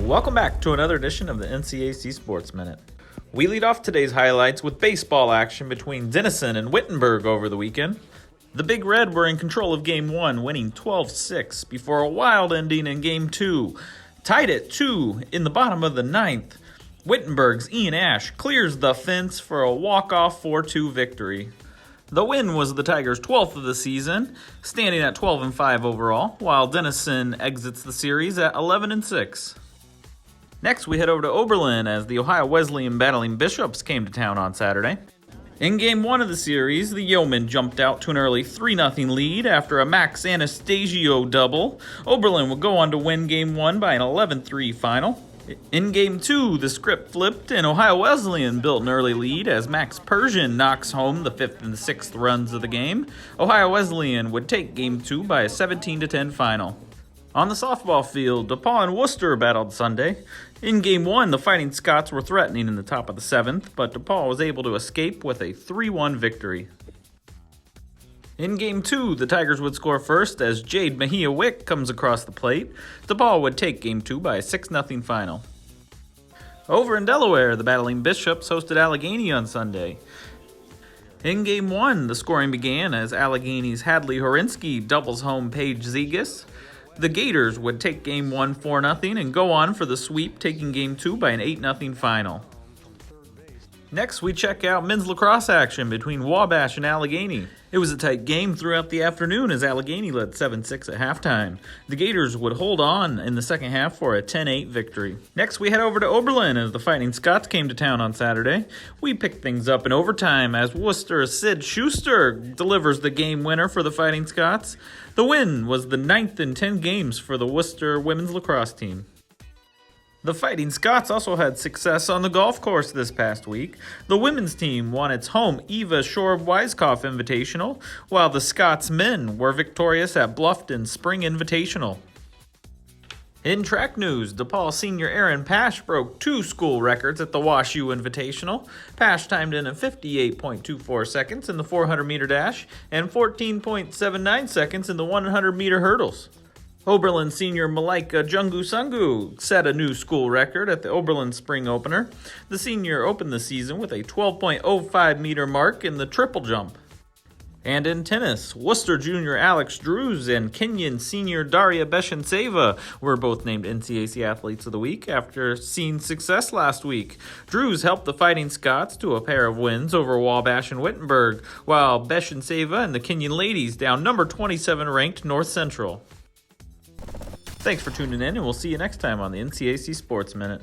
Welcome back to another edition of the NCAC Sports Minute. We lead off today's highlights with baseball action between Denison and Wittenberg over the weekend. The Big Red were in control of Game 1, winning 12-6 before a wild ending in Game 2. Tied at 2 in the bottom of the ninth, Wittenberg's Ian Ash clears the fence for a walk-off 4-2 victory. The win was the Tigers' 12th of the season, standing at 12-5 overall, while Denison exits the series at 11-6. Next, we head over to Oberlin as the Ohio Wesleyan Battling Bishops came to town on Saturday. In Game 1 of the series, the Yeomen jumped out to an early 3-0 lead after a Max Anastasio double. Oberlin would go on to win Game 1 by an 11-3 final. In Game 2, the script flipped and Ohio Wesleyan built an early lead as Max Persian knocks home the 5th and 6th runs of the game. Ohio Wesleyan would take Game 2 by a 17-10 final. On the softball field, DePaul and Worcester battled Sunday. In Game 1, the Fighting Scots were threatening in the top of the 7th, but DePaul was able to escape with a 3-1 victory. In Game 2, the Tigers would score first as Jade Mejia Wick comes across the plate. DePaul would take Game 2 by a 6-0 final. Over in Delaware, the Battling Bishops hosted Allegheny on Sunday. In Game 1, the scoring began as Allegheny's Hadley Horinsky doubles home Paige Zegas. The Gators would take Game 1 4-0 and go on for the sweep, taking Game 2 by an 8-0 final. Next, we check out men's lacrosse action between Wabash and Allegheny. It was a tight game throughout the afternoon as Allegheny led 7-6 at halftime. The Gators would hold on in the second half for a 10-8 victory. Next, we head over to Oberlin as the Fighting Scots came to town on Saturday. We picked things up in overtime as Worcester's Sid Schuster delivers the game winner for the Fighting Scots. The win was the 9th in 10 games for the Worcester women's lacrosse team. The Fighting Scots also had success on the golf course this past week. The women's team won its home Eva Shorb-Weiskopf Invitational, while the Scots men were victorious at Bluffton Spring Invitational. In track news, DePaul senior Aaron Pash broke 2 school records at the WashU Invitational. Pash timed in at 58.24 seconds in the 400-meter dash and 14.79 seconds in the 100-meter hurdles. Oberlin senior Malaika Jungu-Sungu set a new school record at the Oberlin Spring Opener. The senior opened the season with a 12.05-meter mark in the triple jump. And in tennis, Worcester junior Alex Drews and Kenyan senior Daria Beshanseva were both named NCAC Athletes of the Week after seeing success last week. Drews helped the Fighting Scots to a pair of wins over Wabash and Wittenberg, while Beshanseva and the Kenyan ladies down number 27 ranked North Central. Thanks for tuning in, and we'll see you next time on the NCAC Sports Minute.